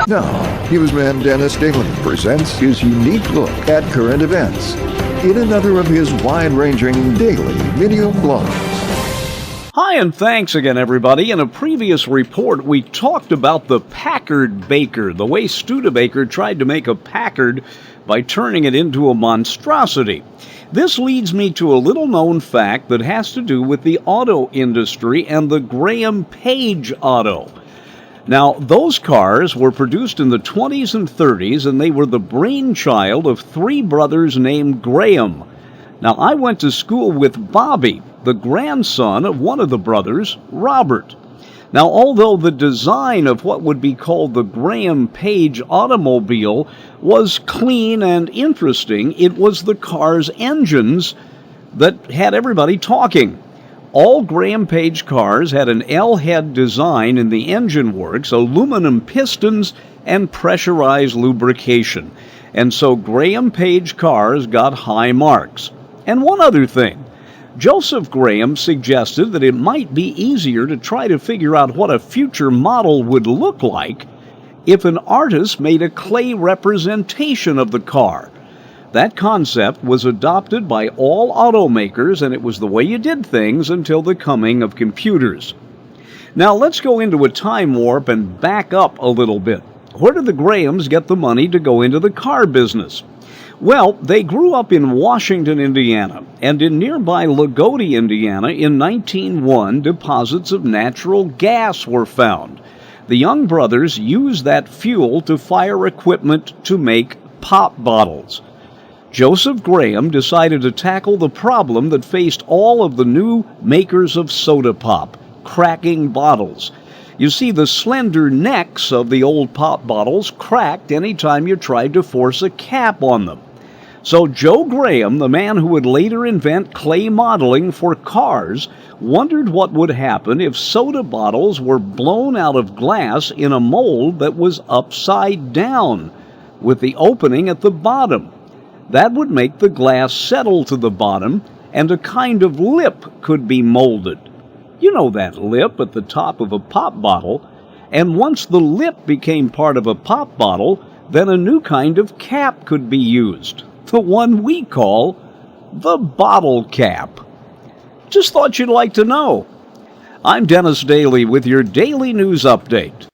Now, Newsman Dennis Daly presents his unique look at current events in another of his wide-ranging daily video blogs. Hi, and thanks again, everybody. In a previous report, we talked about the Packard Baker, the way Studebaker tried to make a Packard by turning it into a monstrosity. This leads me to a little-known fact that has to do with the auto industry and the Graham Page auto. Now, those cars were produced in the 20s and 30s, and they were the brainchild of three brothers named Graham. Now, I went to school with Bobby, the grandson of one of the brothers, Robert. Now, although the design of what would be called the Graham Page automobile was clean and interesting, it was the car's engines that had everybody talking. All Graham Page cars had an L-head design in the engine works, aluminum pistons, and pressurized lubrication. And so Graham Page cars got high marks. And one other thing. Joseph Graham suggested that it might be easier to try to figure out what a future model would look like if an artist made a clay representation of the car. That concept was adopted by all automakers, and it was the way you did things until the coming of computers. Now let's go into a time warp and back up a little bit. Where did the Grahams get the money to go into the car business? Well, they grew up in Washington, Indiana, and in nearby Lagodi, Indiana, in 1901, deposits of natural gas were found. The young brothers used that fuel to fire equipment to make pop bottles. Joseph Graham decided to tackle the problem that faced all of the new makers of soda pop, cracking bottles. You see, the slender necks of the old pop bottles cracked any time you tried to force a cap on them. So Joe Graham, the man who would later invent clay modeling for cars, wondered what would happen if soda bottles were blown out of glass in a mold that was upside down, with the opening at the bottom. That would make the glass settle to the bottom, and a kind of lip could be molded. You know that lip at the top of a pop bottle, and once the lip became part of a pop bottle, then a new kind of cap could be used. The one we call the bottle cap. Just thought you'd like to know. I'm Dennis Daly with your Daily News Update.